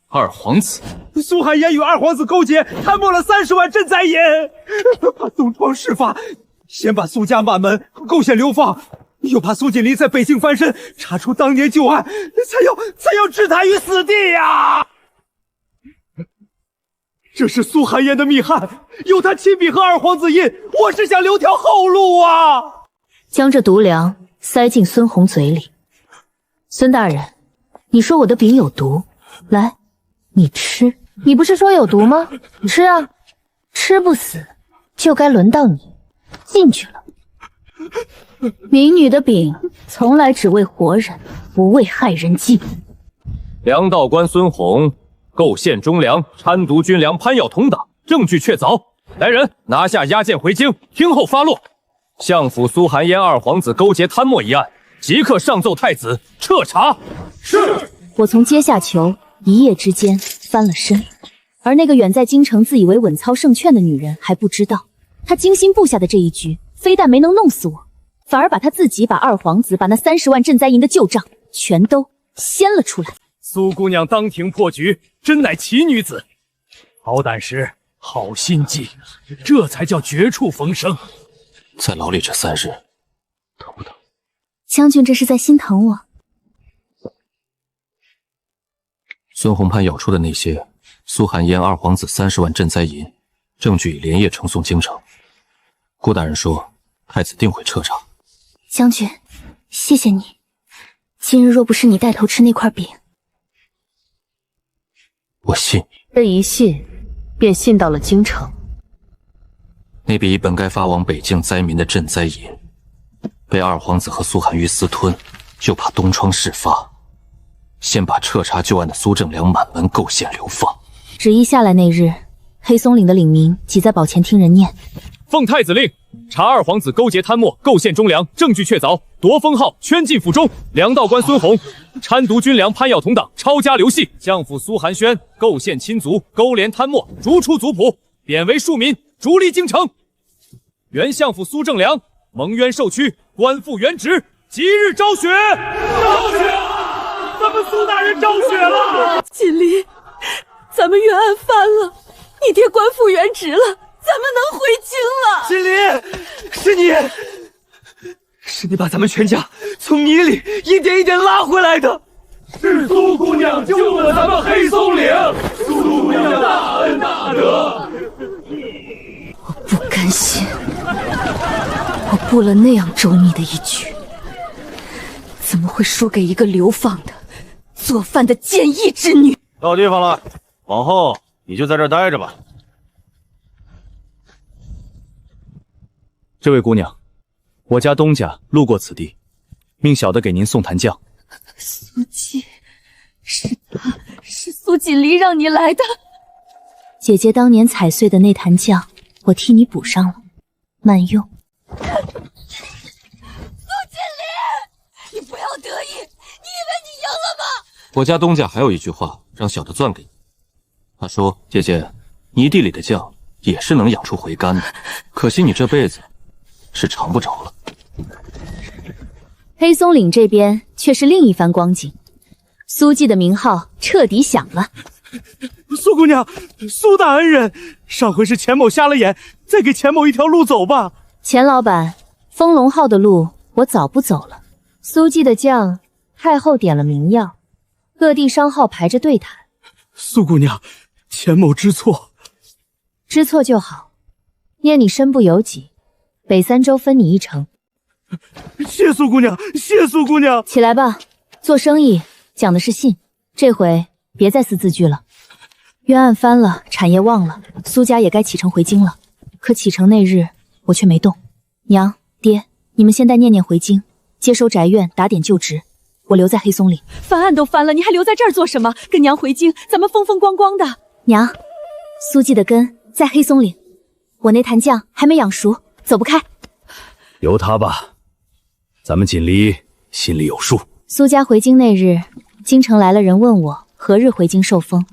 二皇子？苏寒烟与二皇子勾结，贪墨了30万赈灾银，怕东窗事发，先把苏家满门构陷流放，又怕苏锦离在北境翻身，查出当年旧案，才要置他于死地呀！这是苏寒烟的密函，有他亲笔和二皇子印，我是想留条后路啊！将这毒粮塞进孙红嘴里。孙大人，你说我的饼有毒，来，你吃。你不是说有毒吗？吃啊，吃不死，就该轮到你进去了。民女的饼从来只为活人，不为害人计。粮道官孙红构陷忠良，掺毒军粮潘耀同党，证据确凿。来人，拿下押解回京，听候发落。相府苏寒烟二皇子勾结贪墨一案，即刻上奏太子彻查。是。我从阶下囚一夜之间翻了身，而那个远在京城自以为稳操胜券的女人还不知道，她精心布下的这一局，非但没能弄死我，反而把她自己把二皇子把那30万赈灾银的旧账全都掀了出来。苏姑娘当庭破局，真乃奇女子，好胆识，好心计，这才叫绝处逢生。在牢里这3日，疼不疼？将军这是在心疼我。孙红潘咬出的那些苏寒烟二皇子30万赈灾银，证据已连夜呈送京城。顾大人说，太子定会彻查。将军，谢谢你。今日若不是你带头吃那块饼，我信你。这一信，便信到了京城。那笔本该发往北境灾民的赈灾银，被二皇子和苏寒玉私吞，就怕东窗事发，先把彻查旧案的苏正良满门构陷流放。旨意下来那日，黑松岭的领民挤在宝前听人念。奉太子令，查二皇子勾结贪墨，构陷忠良，证据确凿，夺封号，圈禁府中。粮道官孙红掺毒军粮潘耀同党，抄家流系。相府苏寒轩构陷亲族，勾连贪墨，逐出族谱，贬为庶民，逐离京城。原相府苏正良蒙冤受屈，官复原职，即日昭雪。昭雪啊！咱们苏大人昭雪了！锦离，咱们冤案翻了，你爹官复原职了，咱们能回京了。锦离，是你把咱们全家从泥里一点一点拉回来的。是苏姑娘救了咱们黑松岭，苏姑娘大恩大德。不该。甘心，我布了那样周密的一局，怎么会输给一个流放的、做饭的贱役之女？到地方了，往后你就在这儿待着吧。这位姑娘，我家东家路过此地，命小的给您送檀酱。苏锦，是苏锦离让你来的。姐姐当年踩碎的那坛酱，我替你补上了，慢用。苏锦离，你不要得意，你以为你赢了吗？我家东家还有一句话，让小的攥给你。他说：“姐姐，泥地里的酱也是能养出回甘的，可惜你这辈子是尝不着了。”黑松岭这边却是另一番光景，苏记的名号彻底响了。苏姑娘，苏大恩人，上回是钱某瞎了眼，再给钱某一条路走吧。钱老板，风龙号的路我早不走了。苏记的酱，太后点了名要，各地商号排着队谈。苏姑娘，钱某知错，知错就好，念你身不由己，北三州分你一城。谢苏姑娘，谢苏姑娘。起来吧，做生意讲的是信，这回别再撕字据了。冤案翻了，产业旺了，苏家也该启程回京了。可启程那日，我却没动。娘爹，你们先带念念回京，接收宅院，打点就职。我留在黑松岭。翻案都翻了，你还留在这儿做什么？跟娘回京，咱们风风光光的。娘，苏记的根在黑松岭，我那坛酱还没养熟，走不开。由他吧，咱们锦离心里有数。苏家回京那日，京城来了人问我何日回京受封。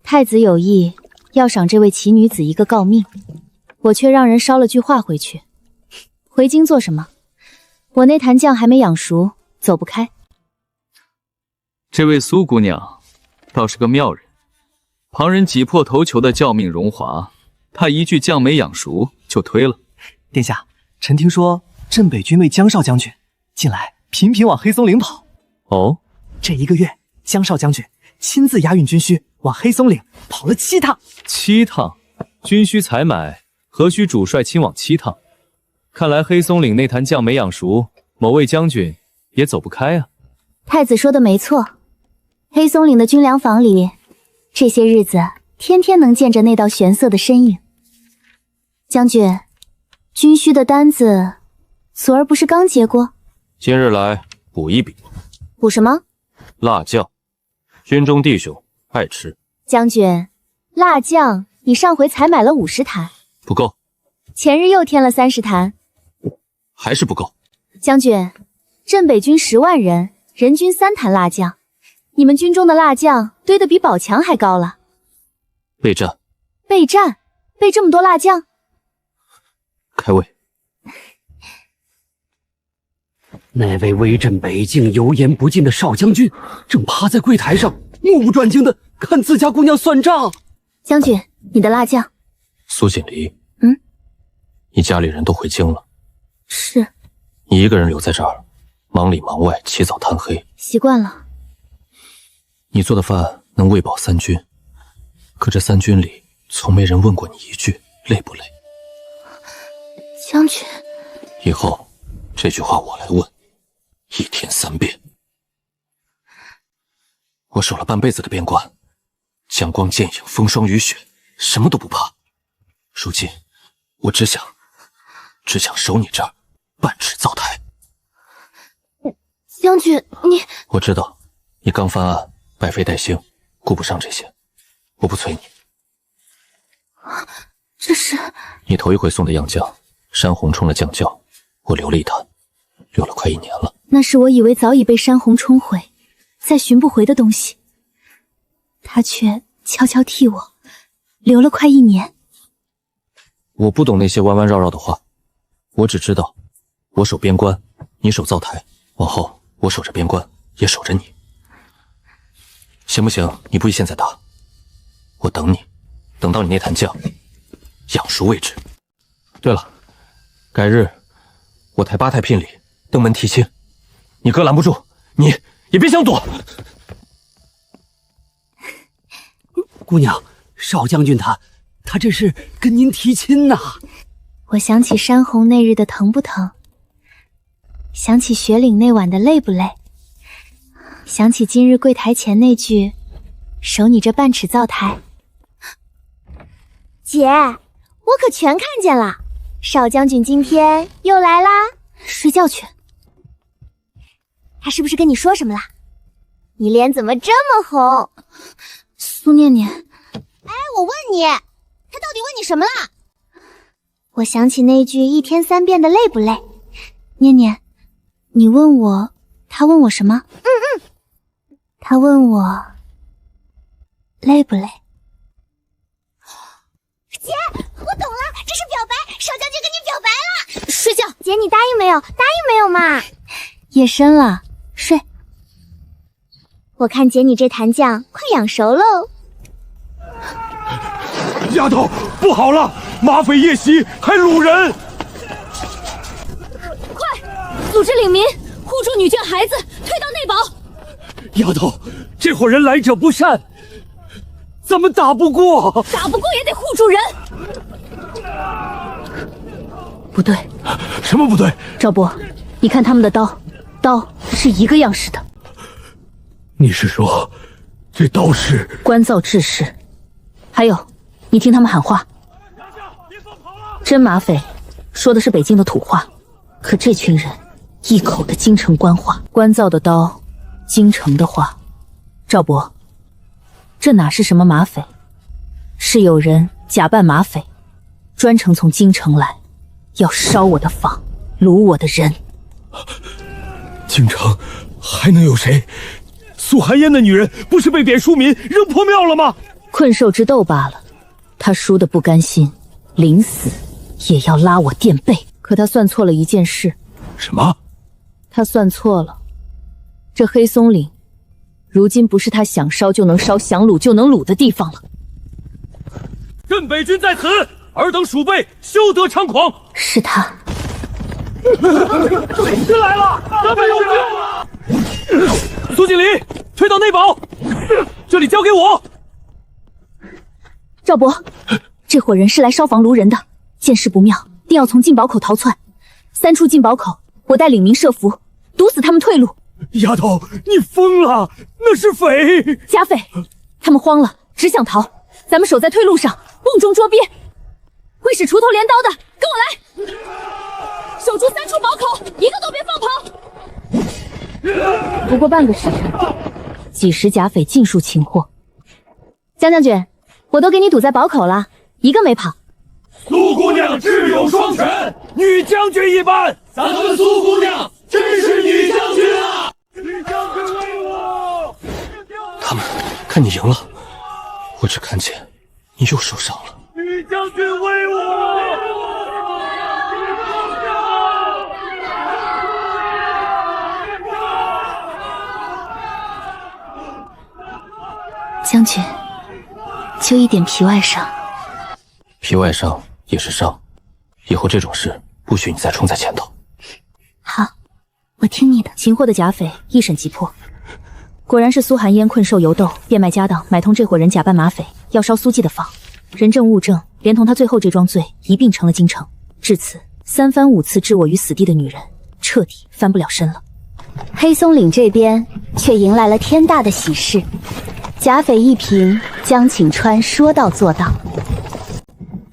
太子有意要赏这位奇女子一个诰命，我却让人捎了句话回去。回京做什么？我那坛酱还没养熟，走不开。这位苏姑娘倒是个妙人，旁人挤破头求的教命荣华，她一句酱没养熟就推了。殿下，臣听说镇北军卫江少将军近来频频往黑松岭跑。哦，这1个月，江少将军亲自押运军需往黑松岭跑了7趟。7趟，军需采买，何须主帅亲往7趟？看来黑松岭那坛酱没养熟，某位将军也走不开啊。太子说的没错，黑松岭的军粮房里，这些日子天天能见着那道玄色的身影。将军，军需的单子，昨儿不是刚结过？今日来补一笔。补什么？辣酱，军中弟兄爱吃。将军，辣酱你上回才买了50坛，不够。前日又添了30坛，还是不够。将军，镇北军10万人，人均3坛辣酱，你们军中的辣酱堆得比宝强还高了。备战。备战？备这么多辣酱？开胃。那位威震北境、油盐不进的少将军，正趴在柜台上，目不转睛的看自家姑娘算账。将军，你的辣酱。苏锦离，你家里人都回京了？是。你一个人留在这儿，忙里忙外，起早贪黑，习惯了。你做的饭能喂饱3军，可这3军里从没人问过你一句累不累。将军，以后这句话我来问，1天3遍。我守了半辈子的边关，江光剑影，风霜雨雪，什么都不怕。如今我只想守你这儿半尺灶台。将军，你……我知道你刚翻案，百废待兴，顾不上这些，我不催你。这是你头一回送的样酱，山洪冲了酱窖，我留了一坛，留了快1年了。那是我以为早已被山洪冲毁，再寻不回的东西，他却悄悄替我留了快1年。我不懂那些弯弯绕绕的话，我只知道，我守边关，你守灶台，往后我守着边关，也守着你。行不行？你不宜现在答，我等你，等到你那坛酱养熟为止。对了，改日我抬8太聘礼，登门提亲，你哥拦不住，你也别想躲。姑娘，少将军他这是跟您提亲呐。我想起山红那日的疼不疼，想起雪岭那晚的累不累，想起今日柜台前那句守你这半尺灶台。姐，我可全看见了，少将军今天又来啦。睡觉去。他是不是跟你说什么了？你脸怎么这么红？苏念念，哎，我问你，他到底问你什么了？我想起那句一天3遍的累不累。念念，你问我，他问我什么？他问我累不累。姐，我懂了，这是表白，少将军跟你表白了。睡觉。姐，你答应没有？答应没有嘛？夜深了，睡。我看姐你这弹酱快养熟喽。丫头，不好了，马匪夜袭，还掳人！快，组织领民护住女眷孩子，退到内堡。丫头，这伙人来者不善，咱们打不过。打不过也得护住人。不对。什么不对？赵伯，你看他们的刀是一个样式的。你是说，这刀是官造制式？还有，你听他们喊话。真马匪说的是北京的土话，可这群人一口的京城官话，官造的刀，京城的话。赵伯，这哪是什么马匪？是有人假扮马匪，专程从京城来，要烧我的坊，掳我的人。京城还能有谁？苏寒烟的女人不是被贬庶民扔破庙了吗？困兽之斗罢了，他输得不甘心，临死也要拉我垫背。可他算错了一件事。什么？他算错了，这黑松岭如今不是他想烧就能烧，想掳就能掳的地方了。镇北军在此，尔等鼠辈休得猖狂。是他。军来了，咱们有救了！苏锦离，退到内堡，这里交给我。赵伯，这伙人是来烧房掳人的，见势不妙，定要从进宝口逃窜。3处进宝口，我带领民设伏，堵死他们退路。丫头，你疯了！那是匪，假匪，他们慌了，只想逃。咱们守在退路上，瓮中捉鳖。会使锄头镰刀的，跟我来，守住3处宝口，一个都别放跑。不过半个时辰，几十甲匪尽数擒获。江将军，我都给你堵在宝口了，一个没跑。苏姑娘智勇双全，女将军一般。咱们苏姑娘真是女将军啊！女将军威武！他们看你赢了，我只看见你又受伤了。女将军威武！将军，就一点皮外伤。皮外伤也是伤，以后这种事不许你再冲在前头。好，我听你的。擒获的甲匪一审即破，果然是苏寒烟困兽犹斗，变卖家当，买通这伙人假扮马匪，要烧苏记的坊。人证物证连同他最后这桩罪一并成了京城。至此，3番5次置我于死地的女人，彻底翻不了身了。黑松岭这边却迎来了天大的喜事，甲匪一平，江景川说到做到。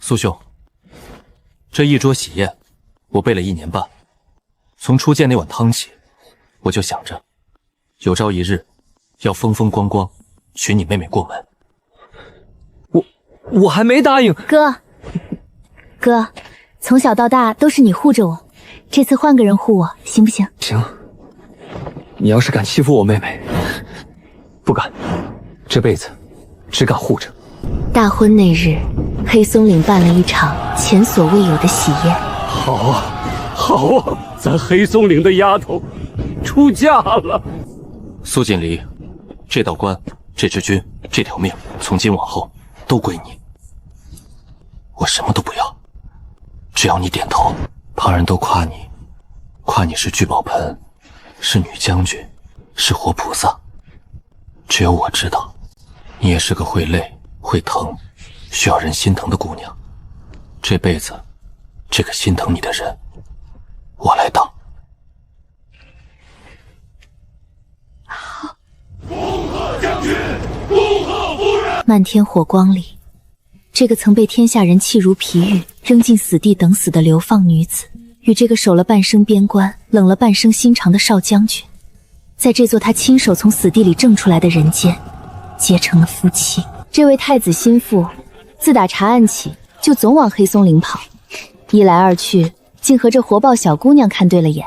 苏兄，这一桌喜宴，我备了1年半。从初见那碗汤起，我就想着，有朝一日要风风光光娶你妹妹过门。我还没答应。哥，从小到大都是你护着我，这次换个人护我，行不行？行。你要是敢欺负我妹妹，不敢，这辈子只敢护着。大婚那日，黑松岭办了一场前所未有的喜宴。好啊，好啊，咱黑松岭的丫头出嫁了。苏锦离，这道关、这支军、这条命，从今往后都归你。我什么都不要，只要你点头。旁人都夸你是聚宝盆，是女将军，是活菩萨。只有我知道，你也是个会累、会疼、需要人心疼的姑娘。这辈子，这个心疼你的人，我来当。漫天火光里，这个曾被天下人弃如皮玉、扔进死地等死的流放女子，与这个守了半生边关、冷了半生心肠的少将军，在这座他亲手从死地里挣出来的人间，结成了夫妻。这位太子心腹，自打查案起，就总往黑松岭跑，一来二去，竟和这活豹小姑娘看对了眼。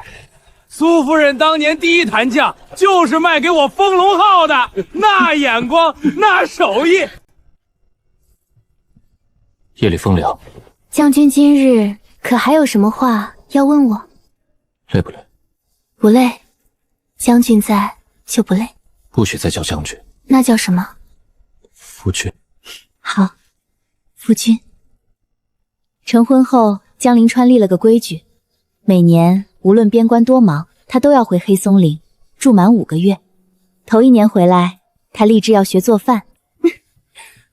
苏夫人当年第一弹将就是卖给我风龙号的，那眼光，那手艺。夜里风凉，将军今日可还有什么话要问我？累不累？不累，将军在就不累。不许再叫将军，那叫什么？夫君。好，夫君。成婚后，江临川立了个规矩，每年无论边关多忙，他都要回黑松岭住满5个月。头1年回来，他立志要学做饭。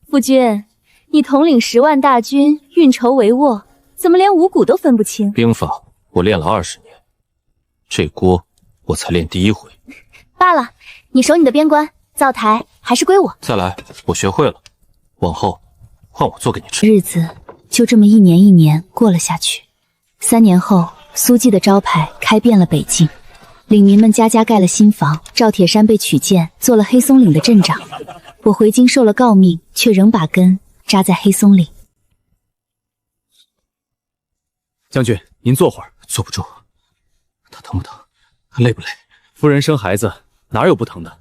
夫君，你统领10万大军，运筹帷幄，怎么连五谷都分不清？兵法我练了20年，这锅我才练第1回。罢了，你守你的边关，灶台还是归我。再来，我学会了，往后换我做给你吃。日子就这么一年一年过了下去。3年后，苏记的招牌开遍了北境，领民们家家盖了新房。赵铁山被取荐做了黑松岭的镇长。我回京受了诰命，却仍把根扎在黑松岭。将军，您坐会儿。坐不住。他疼不疼？他累不累？夫人生孩子哪有不疼的？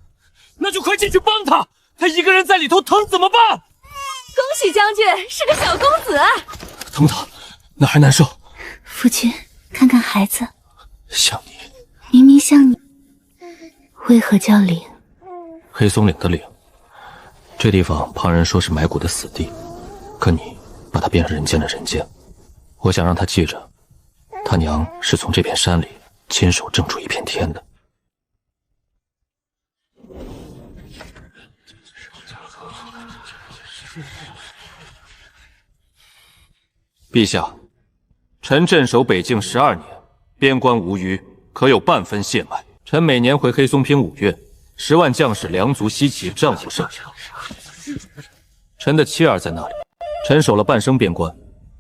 那就快进去帮他，他一个人在里头疼怎么办？恭喜将军是个小公子。疼不疼？哪还难受？夫君，看看孩子，像你，明明像你，为何叫岭？黑松岭的岭，这地方旁人说是埋骨的死地，可你把它变成人间的人间。我想让他记着，他娘是从这片山里亲手挣出一片天的。陛下，臣镇守北境12年，边关无虞，可有半分懈怠。臣每年回黑松拼5月，10万将士良足西起，战无胜场。臣的妻儿在那里，臣守了半生边关，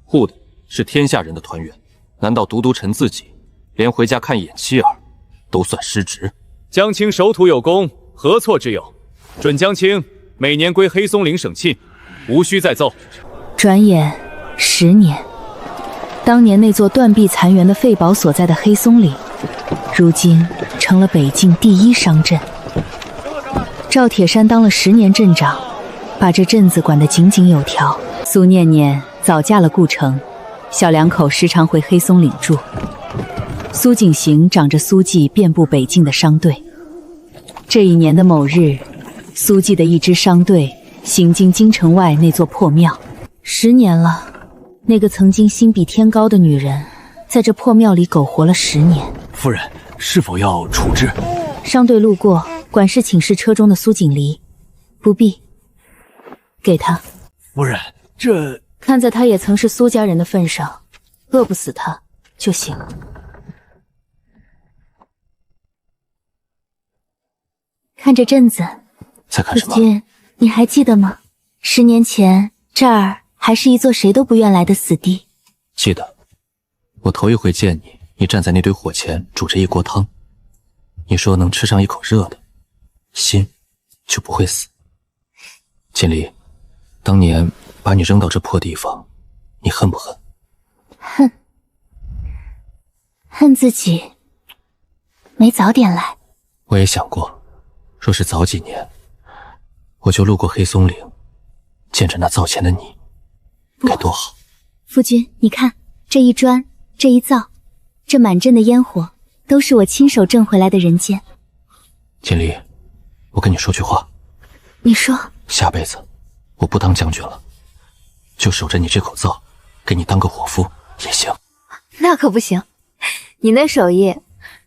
护的是天下人的团圆。难道独臣自己，连回家看一眼妻儿都算失职？江青守土有功，何错之有？准江青每年归黑松岭省亲，无需再奏。转眼10年，当年那座断壁残垣的废堡所在的黑松岭，如今成了北境第1商镇。赵铁山当了10年镇长，把这镇子管得井井有条。苏念念早嫁了顾城，小两口时常回黑松岭住。苏景行掌着苏记遍布北境的商队。这一年的某日，苏记的一支商队行经京城外那座破庙。10年了，那个曾经心比天高的女人，在这破庙里苟活了10年。夫人，是否要处置？商队路过，管事请示车中的苏锦离，不必，给他。夫人，这看在他也曾是苏家人的份上，饿不死他就行。看这镇子，在看什么？夫君，你还记得吗？10年前这儿还是一座谁都不愿来的死地。记得，我头一回见你，你站在那堆火前煮着一锅汤，你说能吃上一口热的，心就不会死。锦离，当年把你扔到这破地方，你恨不恨？恨，恨自己没早点来。我也想过，若是早几年，我就路过黑松岭，见着那灶前的你，该多好。夫君，你看这一砖，这一灶，这满镇的烟火，都是我亲手挣回来的人间。锦离，我跟你说句话。你说。下辈子我不当将军了，就守着你这口灶，给你当个伙夫也行。那可不行，你那手艺，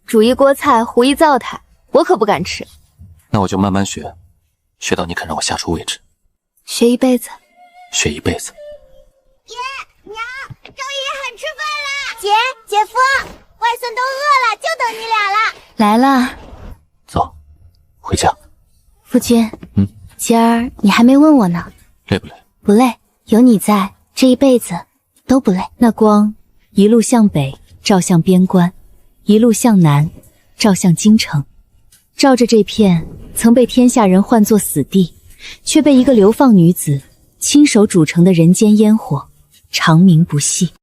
煮一锅菜，糊一灶台，我可不敢吃。那我就慢慢学，学到你肯让我下厨为止。学一辈子。学一辈子。爷娘，赵爷喊吃饭啦！姐、姐夫，外孙都饿了，就等你俩了。来了。走，回家。夫君，今儿你还没问我呢，累不累？不累，有你在，这一辈子都不累。那光一路向北，照向边关；一路向南，照向京城。照着这片曾被天下人唤作死地，却被一个流放女子亲手煮成的人间烟火，长鸣不息。